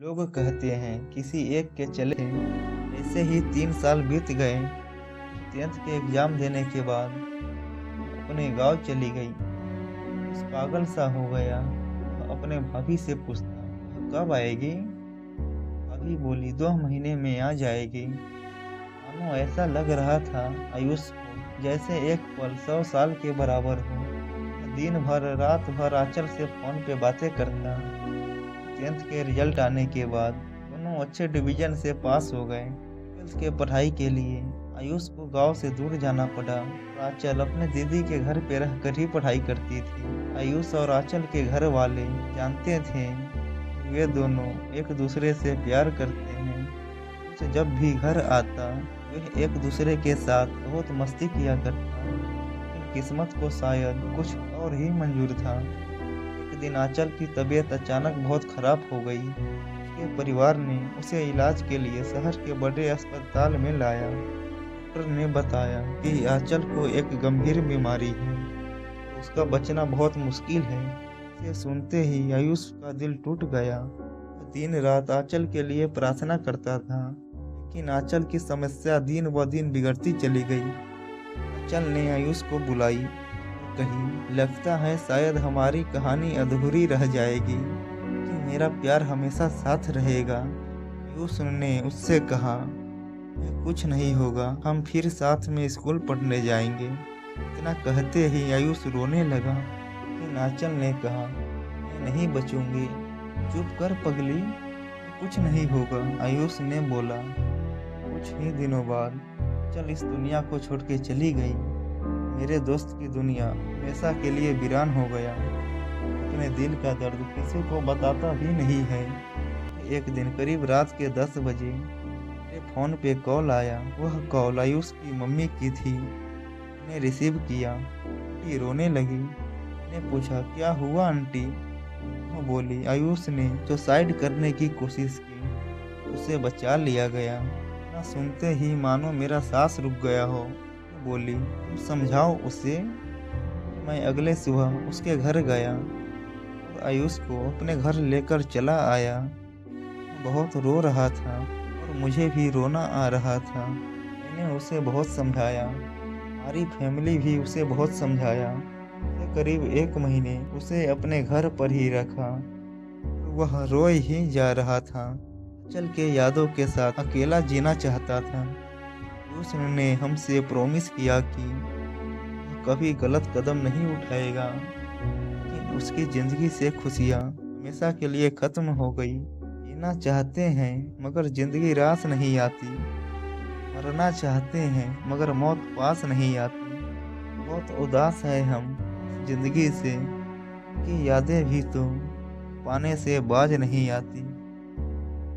लोग कहते हैं किसी एक के चले ऐसे ही 3 साल बीत गए। 10th के एग्जाम देने के बाद अपने गांव चली गई। उस पागल सा हो गया। अपने भाभी से पूछता कब आएगी। भाभी बोली 2 महीने में आ जाएगी। मानो ऐसा लग रहा था आयुष को जैसे एक पल 100 साल के बराबर हो। दिन भर रात भर आंचल से फोन पे बातें करता। 10th के रिजल्ट आने के बाद दोनों अच्छे डिवीजन से पास हो गए। 12th के पढ़ाई के लिए आयुष को गांव से दूर जाना पड़ा। आंचल अपने दीदी के घर पे रहकर ही पढ़ाई करती थी। आयुष और आंचल के घर वाले जानते थे वे दोनों एक दूसरे से प्यार करते हैं। आयुष जब भी घर आता वे एक दूसरे के साथ बहुत मस्ती किया करता। लेकिन किस्मत को शायद कुछ और ही मंजूर था। एक दिन आंचल की तबीयत अचानक बहुत खराब हो गई। उसके परिवार ने उसे इलाज के लिए शहर के बड़े अस्पताल में लाया। डॉक्टर ने बताया कि आंचल को एक गंभीर बीमारी है, उसका बचना बहुत मुश्किल है। इसे सुनते ही आयुष का दिल टूट गया। वो दिन रात आंचल के लिए प्रार्थना करता था, लेकिन आंचल की समस्या दिन ब दिन बिगड़ती चली गई। आंचल ने आयुष को बुलाई और कही, लगता है शायद हमारी कहानी अधूरी रह जाएगी, कि मेरा प्यार हमेशा साथ रहेगा। आयुष ने उससे कहा, कुछ नहीं होगा, हम फिर साथ में स्कूल पढ़ने जाएंगे। इतना कहते ही आयुष रोने लगा, लेकिन आंचल ने कहा, मैं नहीं बचूंगी, चुप कर पगली, कुछ नहीं होगा। आयुष ने बोला। कुछ ही दिनों बाद चल इस दुनिया को छोड़ के चली गई। मेरे दोस्त की दुनिया हमेशा के लिए वीरान हो गया। अपने दिल का दर्द किसी को बताता भी नहीं है। एक दिन करीब रात के 10 बजे मेरे फोन पे कॉल आया। वह कॉल आयुष की मम्मी की थी। मैंने रिसीव किया। आंटी रोने लगी। मैंने पूछा क्या हुआ आंटी। वो बोली आयुष ने सुसाइड करने की कोशिश की, उसे बचा लिया गया। ना सुनते ही मानो मेरा सांस रुक गया हो। वो बोली तुम समझाओ उसे। मैं अगले सुबह उसके घर गया और आयुष को अपने घर लेकर चला आया। बहुत रो रहा था और मुझे भी रोना आ रहा था। मैंने उसे बहुत समझाया, हमारी फैमिली भी उसे बहुत समझाया। करीब 1 महीने उसे अपने घर पर ही रखा। वह रोए ही जा रहा था। चल के यादों के साथ अकेला जीना चाहता था। उसने हमसे प्रॉमिस किया कि कभी गलत कदम नहीं उठाएगा। लेकिन उसकी जिंदगी से खुशियाँ हमेशा के लिए खत्म हो गई। जीना चाहते हैं मगर जिंदगी रास नहीं आती। मरना चाहते हैं मगर मौत पास नहीं आती। बहुत उदास है हम जिंदगी से कि यादें भी तो पाने से बाज नहीं आती।